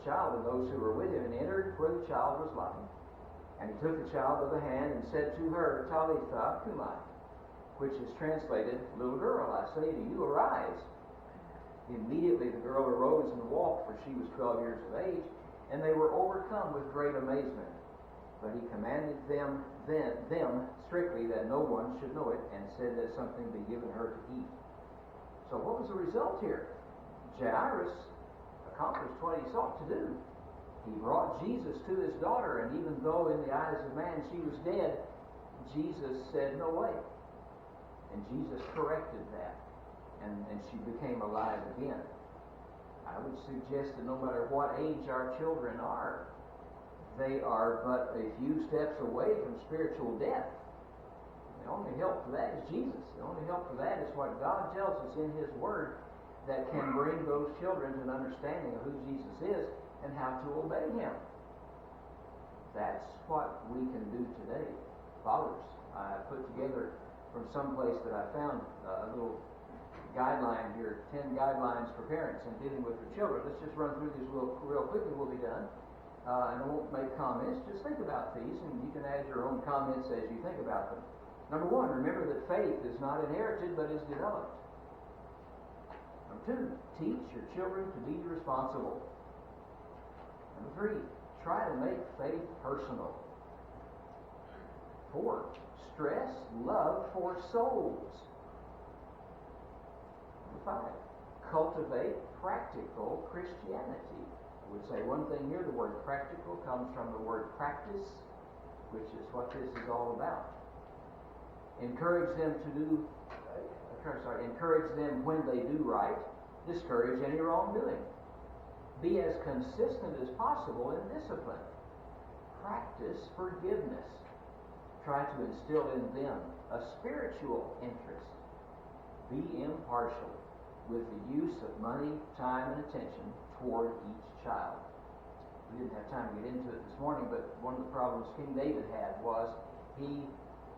child and those who were with him, and entered where the child was lying. And he took the child by the hand and said to her, Talitha cumi, which is translated, Little girl, I say to you, arise. Immediately the girl arose and walked, for she was 12 years of age, and they were overcome with great amazement. But he commanded them strictly that no one should know it, and said that something be given her to eat. So what was the result here? Jairus accomplished what he sought to do. He brought Jesus to his daughter, and even though in the eyes of man she was dead, Jesus said, no way. And Jesus corrected that, and she became alive again. I would suggest that no matter what age our children are, they are but a few steps away from spiritual death. The only help for that is Jesus. The only help for that is what God tells us in His Word that can bring those children to an understanding of who Jesus is and how to obey Him. That's what we can do today. Fathers, I put together from some place that I found a little guideline here, 10 guidelines for parents in dealing with their children. Let's just run through these real quickly. We'll be done. And I won't make comments. Just think about these, and you can add your own comments as you think about them. Number 1, remember that faith is not inherited, but is developed. Number 2, teach your children to be responsible. Number 3, try to make faith personal. 4, stress love for souls. Number 5, cultivate practical Christianity. I would say one thing here, the word practical comes from the word practice, which is what this is all about. Encourage them when they do right. Discourage any wrongdoing. Be as consistent as possible in discipline. Practice forgiveness. Try to instill in them a spiritual interest. Be impartial with the use of money, time, and attention toward each child. We didn't have time to get into it this morning, but one of the problems King David had was he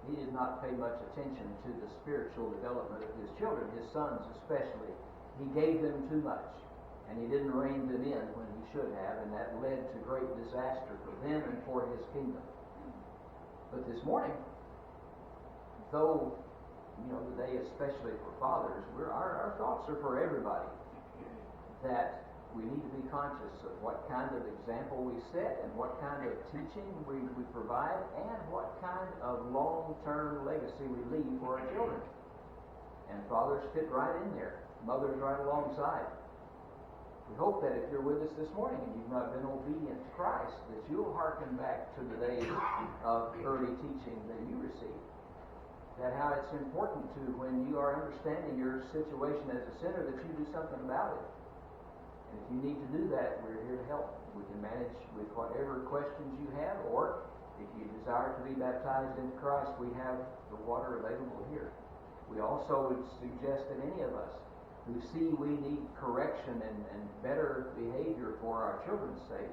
did not pay much attention to the spiritual development of his children, his sons especially. He gave them too much, and he didn't rein them in when he should have, and that led to great disaster for them and for his kingdom. But this morning, though today especially for fathers, our thoughts are for everybody, that we need to be conscious of what kind of example we set and what kind of teaching we provide and what kind of long-term legacy we leave for our children. And fathers fit right in there. Mothers right alongside. We hope that if you're with us this morning and you've not been obedient to Christ, that you'll hearken back to the days of early teaching that you received. That how it's important to, when you are understanding your situation as a sinner, that you do something about it. And if you need to do that, we're here to help. We can manage with whatever questions you have, or if you desire to be baptized into Christ, we have the water available here. We also would suggest that any of us who see we need correction and better behavior for our children's sake,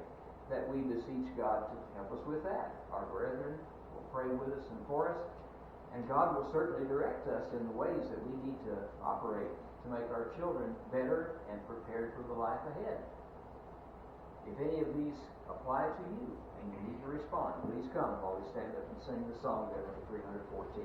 that we beseech God to help us with that. Our brethren will pray with us and for us, and God will certainly direct us in the ways that we need to operate to make our children better and prepared for the life ahead. If any of these apply to you and you need to respond, please come while we stand up and sing the song there, number 314.